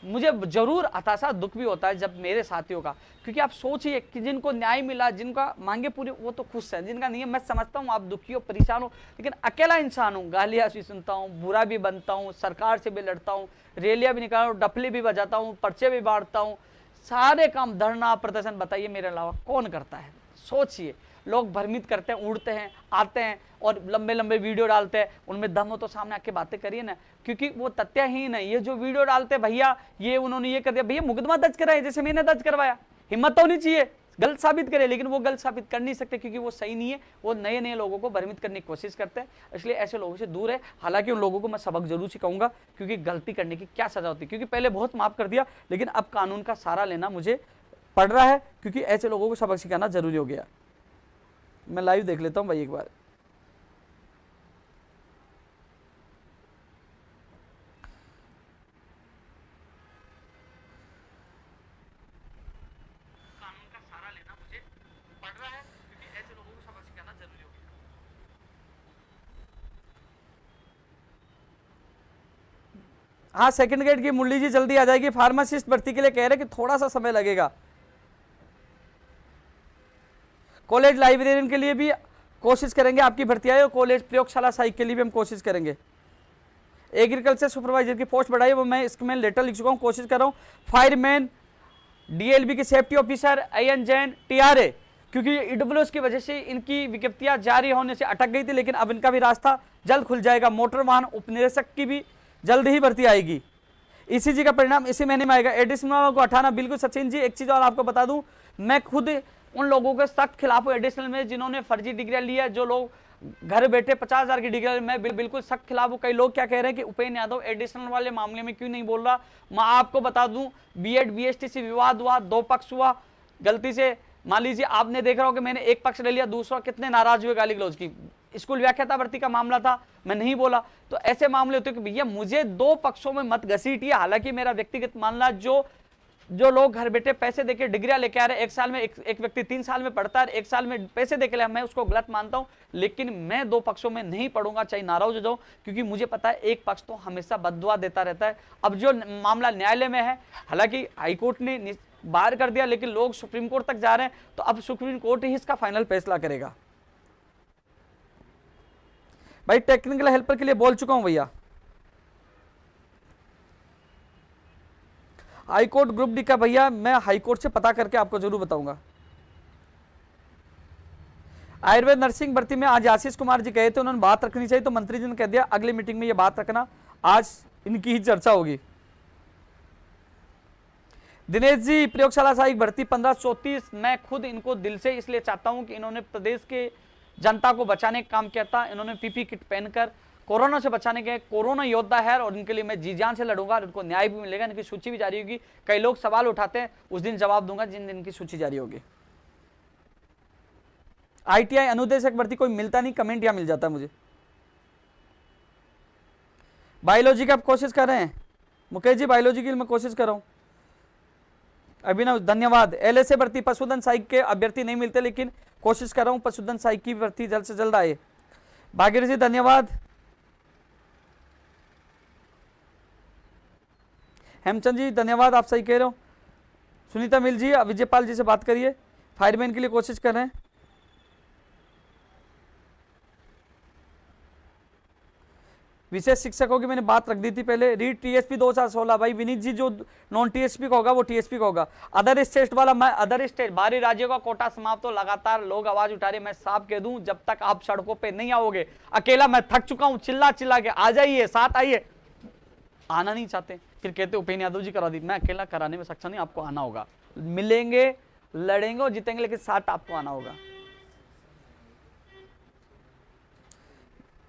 मुझे जरूर हताशा दुख भी होता है जब मेरे साथियों का, क्योंकि आप सोचिए कि जिनको न्याय मिला, जिनका मांगे पूरी, वो तो खुश है, जिनका नहीं है, मैं समझता हूँ आप दुखी हो, परेशान हो, लेकिन अकेला इंसान हूँ, गालियाँ भी सुनता हूँ, बुरा भी बनता हूँ, सरकार से भी लड़ता हूँ, रैलियाँ भी निकालता हूँ, डफली भी बजाता हूँ, पर्चे भी बांटता हूँ, सारे काम, धरना प्रदर्शन, बताइए मेरे अलावा कौन करता है? सोचिए, लोग भ्रमित करते हैं, उड़ते हैं, आते हैं और लंबे लंबे वीडियो डालते हैं, उनमें दम हो तो सामने आके बातें करिए ना, क्योंकि वो तथ्यहीन है। ये जो वीडियो डालते हैं, भैया ये उन्होंने ये कर दिया, भैया मुकदमा दर्ज कराए जैसे मैंने दर्ज करवाया, हिम्मत तो होनी चाहिए, गलत साबित करे, लेकिन वो गलत साबित कर नहीं सकते क्योंकि वो सही नहीं है, वो नए नए लोगों को भ्रमित करने की कोशिश करते हैं, इसलिए ऐसे लोगों से दूर है। हालांकि उन लोगों को मैं सबक जरूर सिखाऊंगा, क्योंकि गलती करने की क्या सजा होती है, क्योंकि पहले बहुत माफ कर दिया, लेकिन अब कानून का सहारा लेना मुझे पड़ रहा है, क्योंकि ऐसे लोगों को सबक सिखाना जरूरी हो गया। मैं लाइव देख लेता हूं भाई एक बार। कानून का सहारा लेना मुझे पड़ रहा है, क्योंकि ऐसे लोगों को सबक सिखाना जरूरी हो गया। हाँ, सेकंड ग्रेड की मुरली जी जल्दी आ जाएगी। फार्मासिस्ट भर्ती के लिए कह रहे कि थोड़ा सा समय लगेगा। कॉलेज लाइब्रेरियन के लिए भी कोशिश करेंगे, आपकी भर्ती आए, और कॉलेज प्रयोगशाला सहायक के लिए भी हम कोशिश करेंगे। एग्रीकल्चर सुपरवाइजर की पोस्ट बढ़ाई, वो मैं इसमें लेटर लिख चुका हूं, कोशिश कर रहा हूं। फायरमैन, डीएलबी की safety officer, IN Jain, TRA, क्योंकि ईडब्ल्यूएस की वजह से इनकी विज्ञप्तियां जारी होने से अटक गई थी, लेकिन अब इनका भी रास्ता जल्द खुल जाएगा। मोटर वाहन उपनिरीक्षक की भी जल्द ही भर्ती आएगी। ईसीजी का परिणाम इसी महीने में आएगा। एडिशनल को हटाना, बिल्कुल सचिन जी। एक चीज और आपको बता दूं, मैं खुद उन लोगों के सख्त खिलाफ हूं एडिशनल में जिन्होंने फर्जी डिग्रियां ली है, जो लोग घर बैठे 50,000 की डिग्री, मैं बिल्कुल सख्त खिलाफ हूं। कई लोग क्या कह रहे हैं कि उपेन्द्र यादव एडिशनल वाले मामले में क्यों नहीं बोल रहा। मैं आपको बता दूं, बीएड बीएसटी से विवाद हुआ, 2 पक्ष हुआ, गलती से मान लीजिए आपने देख रहा हो कि मैंने एक पक्ष ले लिया, दूसरा कितने नाराज हुए गाली गलौज की। स्कूल व्याख्याता भर्ती का मामला था, मैं नहीं बोला। तो ऐसे मामले होते हैं कि भैया मुझे दो पक्षों में मत घसीटिए। हालांकि मेरा व्यक्तिगत मानना, जो लोग घर बैठे पैसे देके डिग्रियां लेके आ रहे हैं, एक साल में एक व्यक्ति 3 साल में पढ़ता है, एक साल में पैसे देके ले, मैं उसको गलत मानता हूं। लेकिन मैं दो पक्षों में नहीं पढ़ूंगा, चाहे नाराज हो जाऊं, क्योंकि मुझे पता है एक पक्ष तो हमेशा बददुआ देता रहता है। अब जो मामला न्यायालय में है, हालांकि हाईकोर्ट ने बाहर कर दिया, लेकिन लोग सुप्रीम कोर्ट तक जा रहे हैं, तो अब सुप्रीम कोर्ट ही इसका फाइनल फैसला करेगा। भाई टेक्निकल हेल्पर के लिए बोल चुका हूं भैया। हाईकोर्ट ग्रुप डी का भैया मैं हाईकोर्ट से पता करके आपको जरूर बताऊंगा। आयुर्वेद नर्सिंग भर्ती में आज आशीष कुमार जी गए थे, उन्होंने बात रखनी चाहिए, तो मंत्री जी ने कह दिया अगली मीटिंग में ये बात रखना, आज इनकी ही चर्चा होगी। दिनेश जी प्रयोगशाला सहायक भर्ती 1534, मैं खुद इनको दिल से इसलिए चाहता हूं कि इन्होंने प्रदेश के जनता को बचाने का काम किया था। इन्होंने पीपी किट पहनकर कोरोना से बचाने के कोरोना योद्धा है, और इनके लिए मैं जी जान से लड़ूंगा, और इनको न्याय भी मिलेगा। इनकी सूची भी जारी होगी। कई लोग सवाल उठाते हैं, उस दिन जवाब दूंगा जिन दिन की सूची जारी होगी। ITI अनुदेशक भर्ती कोई मिलता नहीं, कमेंट या मिल जाता है मुझे। बायोलॉजी की आप कोशिश कर रहे हैं मुकेश जी? बायोलॉजी की मैं कोशिश कर रहा हूं। अभिनव धन्यवाद। LSA भर्ती पशुधन सहायक के अभ्यर्थी नहीं मिलते, लेकिन कोशिश कर रहा हूं पशुधन सहायक की भर्ती जल्द से जल्द आए। भागीरथी जी धन्यवाद। हेमचंद जी धन्यवाद, आप सही कह रहे हो। सुनीता मिल जी, विजयपाल जी से बात करिए, फायरमैन के लिए कोशिश कर रहे हैं। विशेष शिक्षकों की मैंने बात रख दी थी पहले। रीट TSP 2016 भाई विनीत जी, जो नॉन TSP का होगा वो TSP का होगा। अदर स्टेट वाला, मैं अदर स्टेट बाहरी राज्यों का कोटा समाप्त, तो लगातार लोग आवाज उठा रहे, मैं साफ कह दूं, जब तक आप सड़कों पे नहीं आओगे, अकेला मैं थक चुका हूं चिल्ला चिल्ला के, आ जाइए साथ आइए, आना नहीं चाहते, फिर कहते उपेन्द्र यादव जी करा दी। मैं अकेला कराने में सक्षम नहीं, आपको आना होगा, मिलेंगे लड़ेंगे और जीतेंगे, लेकिन साथ आपको आना होगा।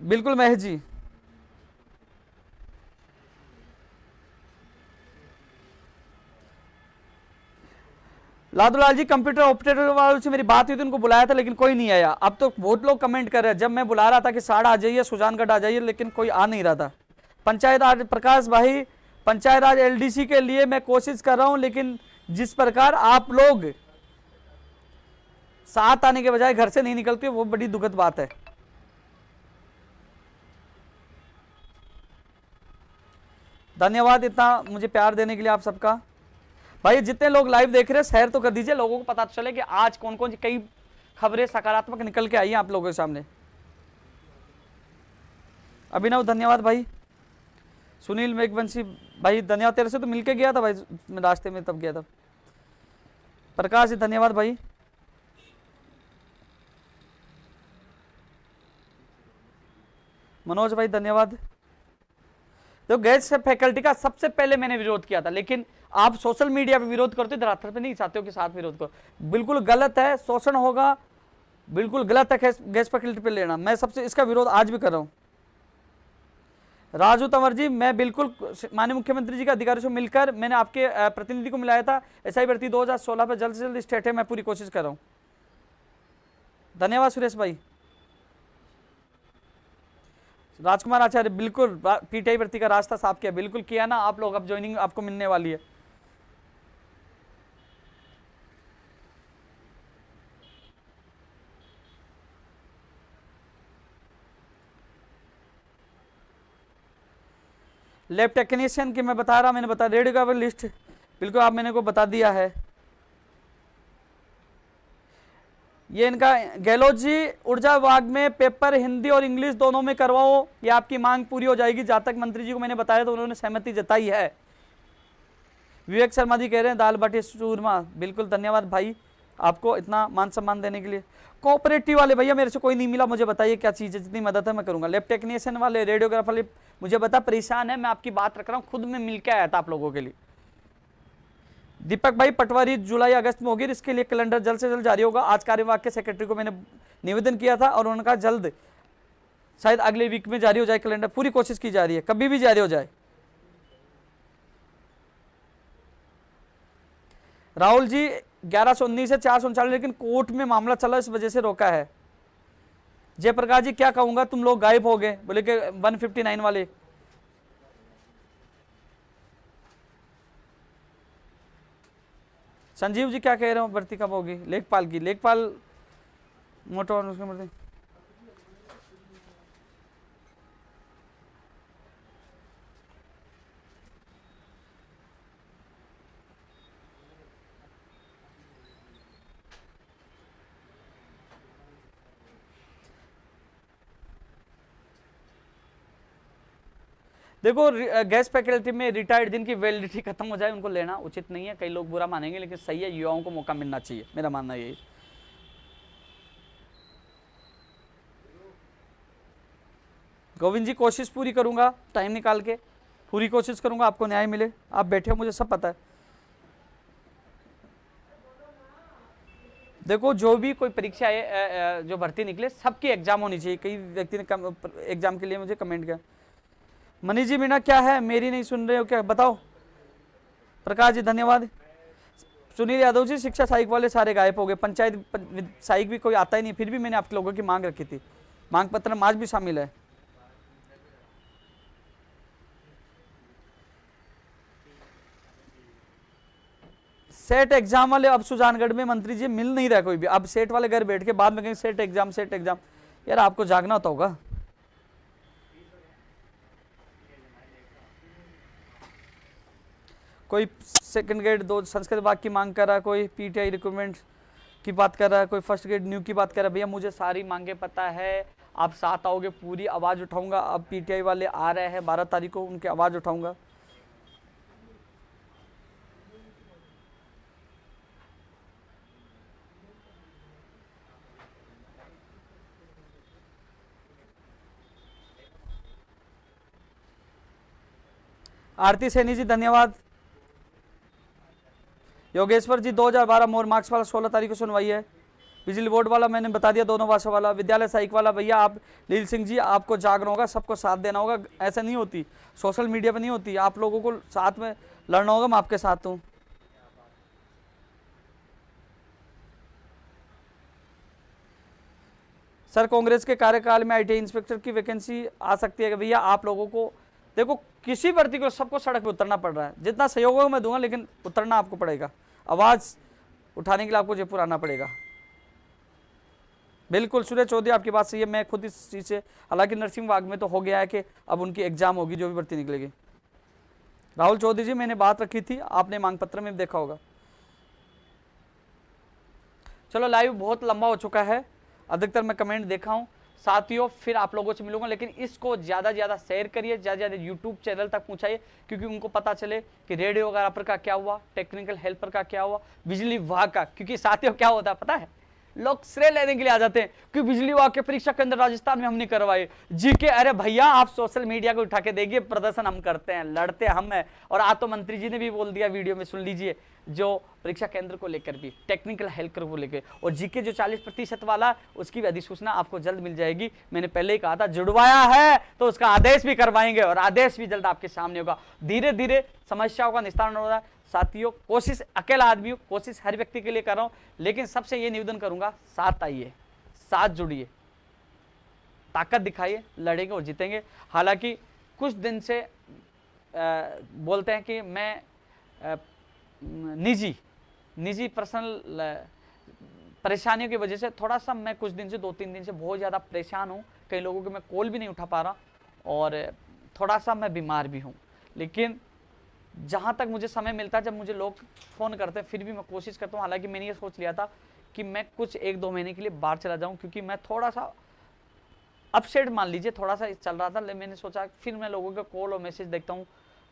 बिल्कुल महेश जी। लादूलाल जी कंप्यूटर ऑपरेटर वालों से मेरी बात हुई थी, उनको बुलाया था लेकिन कोई नहीं आया। अब तो बहुत लोग कमेंट कर रहे हैं, जब मैं बुला रहा था कि साड़ा आ जाइए, सुजानगढ़ आ जाइए, लेकिन कोई आ नहीं रहा था। पंचायत राज प्रकाश भाई, पंचायत राज LDC के लिए मैं कोशिश कर रहा हूं, लेकिन जिस प्रकार आप लोग साथ आने के बजाय घर से नहीं निकलते, वो बड़ी दुखद बात है। धन्यवाद इतना मुझे प्यार देने के लिए आप सबका। भाई जितने लोग लाइव देख रहे हैं शेयर तो कर दीजिए, लोगों को पता चले कि आज कौन कौन सी कई खबरें सकारात्मक निकल के आई हैं आप लोगों के सामने। अभिनव धन्यवाद भाई। सुनील मेघवंशी भाई धन्यवाद, तेरे से तो मिलके गया था भाई, मैं रास्ते में तब गया था। प्रकाश जी धन्यवाद भाई। मनोज भाई धन्यवाद। तो गेस्ट फैकल्टी का सबसे पहले मैंने विरोध किया था, लेकिन आप सोशल मीडिया पे विरोध करते हो, धरातल पे नहीं चाहते हो कि साथ विरोध करो, बिल्कुल गलत है, शोषण होगा, बिल्कुल गलत है गेस्ट फैकल्टी पे लेना। मैं सबसे इसका विरोध आज भी कर रहा हूं। राजू तंवर जी, मैं बिल्कुल माननीय मुख्यमंत्री जी के अधिकारियों से मिलकर मैंने आपके प्रतिनिधि को मिलाया था, SI भर्ती 2016 पे जल्द से जल्द स्टेट है, मैं पूरी कोशिश कर रहा हूं। धन्यवाद सुरेश भाई। राजकुमार आचार्य, बिल्कुल PTI भर्ती का रास्ता साफ किया, बिल्कुल किया ना आप लोग, अब ज्वाइनिंग आपको मिलने वाली है। लैब टेक्नीशियन की मैं बता रहा, मैंने बता रेडियोग्राफर लिस्ट बिल्कुल आप मैंने को बता दिया है। ये इनका गहलोत जी, ऊर्जा विभाग में पेपर हिंदी और इंग्लिश दोनों में करवाओ, ये आपकी मांग पूरी हो जाएगी। जहां तक मंत्री जी को मैंने बताया तो उन्होंने सहमति जताई है। विवेक शर्मा जी कह रहे हैं दाल बाटी चूरमा, बिल्कुल धन्यवाद भाई आपको इतना मान सम्मान देने के लिए। कोऑपरेटिव वाले भैया मेरे से कोई नहीं मिला, मुझे बताइए क्या चीज़ है, जितनी मदद है मैं करूंगा। लैब टेक्नीशियन वाले, रेडियोग्राफर, मुझे बता परेशान है, मैं आपकी बात रख रहा हूँ, खुद में मिलकर आया था आप लोगों के लिए। दीपक भाई पटवारी जुलाई अगस्त में होगी, इसके लिए कैलेंडर जल्द से जल्द जारी होगा। आज कार्यवाहक के सेक्रेटरी को मैंने निवेदन किया था और उन्होंने कहा जल्द, शायद अगले वीक में जारी हो जाए कैलेंडर, पूरी कोशिश की जा रही है, कभी भी जारी हो जाए। राहुल जी 1119 से 439, लेकिन कोर्ट में मामला चला, इस वजह से रोका है। जयप्रकाश जी क्या कहूंगा, तुम लोग गायब हो गए, बोले कि 159 वाले। संजीव जी क्या कह रहे हो, भर्ती कब होगी लेखपाल की? लेखपाल मोटो उसके मर्जी। देखो गैस फैकल्टी में रिटायर्ड जिनकी वैलिडिटी खत्म हो जाए उनको लेना उचित नहीं है। कई लोग बुरा मानेंगे, लेकिन सही है, युवाओं को मौका मिलना चाहिए, मेरा मानना यही। गोविंद जी कोशिश पूरी करूंगा, टाइम निकाल के पूरी कोशिश करूंगा आपको न्याय मिले। आप बैठे हो, मुझे सब पता है। देखो जो भी कोई परीक्षा है, जो भर्ती निकले, सबकी एग्जाम होनी चाहिए। कई व्यक्ति ने एग्जाम के लिए मुझे कमेंट किया। मनीष जी मीणा क्या है, मेरी नहीं सुन रहे हो क्या, बताओ। प्रकाश जी धन्यवाद। सुनील यादव जी शिक्षा सहायक वाले सारे गायब हो गए, पंचायत सहायक भी कोई आता ही नहीं, फिर भी मैंने आप लोगों की मांग रखी थी, मांग पत्र में आज भी शामिल है। सेट एग्जाम वाले अब सुजानगढ़ में मंत्री जी मिल नहीं रहा कोई भी। अब सेट वाले घर बैठ के बाद में कहीं सेट एग्जाम यार आपको जागना तो होगा। कोई सेकंड ग्रेड 2 संस्कृत विभाग की मांग कर रहा है, कोई पीटीआई रिक्रूटमेंट की बात कर रहा है, कोई फर्स्ट ग्रेड न्यू की बात कर रहा है। भैया मुझे सारी मांगे पता है, आप साथ आओगे पूरी आवाज उठाऊंगा। अब पीटीआई वाले आ रहे हैं 12 तारीख को, उनकी आवाज उठाऊंगा। आरती सैनी जी धन्यवाद। योगेश्वर जी 2012 मोर मार्क्स वाला 16 तारीख को सुनवाई है। बिजली बोर्ड वाला मैंने बता दिया, दोनों भाषा वाला। विद्यालय सहायक वाला भैया आप लील सिंह जी आपको जागना होगा, सबको साथ देना होगा। ऐसा नहीं होती, सोशल मीडिया पे नहीं होती, आप लोगों को साथ में लड़ना होगा। मैं आपके साथ हूँ। सर कांग्रेस के कार्यकाल में आईटी इंस्पेक्टर की वैकेंसी आ सकती है भैया। आप लोगों को देखो किसी भर्ती को सबको सड़क पे उतरना पड़ रहा है, जितना सहयोग होगा मैं दूंगा, लेकिन उतरना आपको पड़ेगा, आवाज उठाने के लिए आपको जयपुर आना पड़ेगा। बिल्कुल सूर्य चौधरी आपकी बात सही है, मैं खुद इस चीज से, हालांकि नर्सिंग विभाग में तो हो गया है कि अब उनकी एग्जाम होगी जो भी भर्ती निकलेगी। राहुल चौधरी जी मैंने बात रखी थी, आपने मांग पत्र में देखा होगा। चलो लाइव बहुत लंबा हो चुका है, अधिकतर मैं कमेंट देखा हूं साथियों, फिर आप लोगों से मिलूंगा। लेकिन इसको ज़्यादा से ज़्यादा शेयर करिए, ज़्यादा से ज़्यादा यूट्यूब चैनल तक पहुंचाइए, क्योंकि उनको पता चले कि रेडियोग्राफर का क्या हुआ, टेक्निकल हेल्पर का क्या हुआ, बिजली विभाग का। क्योंकि साथियों क्या होता है पता है, लोग श्रेय लेने के लिए आ जाते हैं कि बिजली विभाग के परीक्षा केंद्र राजस्थान में हमने करवाए जीके। अरे भैया आप सोशल मीडिया को उठा के देखिए, प्रदर्शन हम करते हैं, लड़ते हम हैं। और आज तो मंत्री जी ने भी बोल दिया वीडियो में, सुन लीजिए, जो परीक्षा केंद्र को लेकर भी, टेक्निकल हेल्पर को लेकर, और जीके जो 40% वाला, उसकी भी अधिसूचना आपको जल्द मिल जाएगी। मैंने पहले ही कहा था, जुड़वाया है तो उसका आदेश भी करवाएंगे, और आदेश भी जल्द आपके सामने होगा। धीरे धीरे समस्याओं का निस्तारण हो रहा है साथियों। कोशिश अकेला आदमी हूं, कोशिश हर व्यक्ति के लिए कर रहा हूं, लेकिन सबसे ये निवेदन करूंगा, साथ आइए, साथ जुड़िए, ताकत दिखाइए, लड़ेंगे और जीतेंगे। हालांकि कुछ दिन से बोलते हैं कि मैं निजी पर्सनल परेशानियों की वजह से थोड़ा सा मैं कुछ दिन से 2-3 दिन से बहुत ज़्यादा परेशान हूँ। कई लोगों के मैं कॉल भी नहीं उठा पा रहा, और थोड़ा सा मैं बीमार भी हूँ। लेकिन जहाँ तक मुझे समय मिलता है, जब मुझे लोग फ़ोन करते हैं, फिर भी मैं कोशिश करता हूँ। हालांकि मैंने ये सोच लिया था कि मैं कुछ 1-2 महीने के लिए बाहर चला जाऊँ, क्योंकि मैं थोड़ा सा अपसेट मान लीजिए, थोड़ा सा चल रहा था। मैंने सोचा फिर मैं लोगों का कॉल और मैसेज देखता हूँ,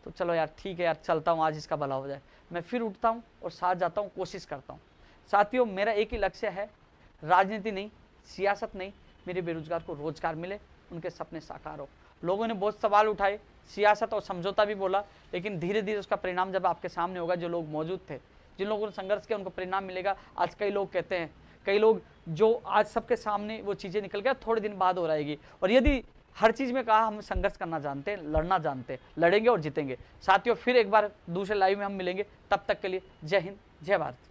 तो चलो यार ठीक है यार, चलता हूँ, आज इसका भला हो जाए। मैं फिर उठता हूँ और साथ जाता हूँ, कोशिश करता हूँ। साथियों मेरा एक ही लक्ष्य है, राजनीति नहीं, सियासत नहीं, मेरे बेरोजगार को रोजगार मिले, उनके सपने साकार हो। लोगों ने बहुत सवाल उठाए, सियासत और समझौता भी बोला, लेकिन धीरे धीरे उसका परिणाम जब आपके सामने होगा, जो लोग मौजूद थे, जिन लोगों ने संघर्ष किया, उनको परिणाम मिलेगा। आज कई लोग कहते हैं, कई लोग जो आज सबके सामने वो चीज़ें निकल गया, थोड़े दिन बाद हो रहेगी। और यदि हर चीज़ में कहा हम संघर्ष करना जानते हैं, लड़ना जानते हैं, लड़ेंगे और जीतेंगे। साथियों फिर एक बार दूसरे लाइव में हम मिलेंगे, तब तक के लिए जय हिंद, जय भारत।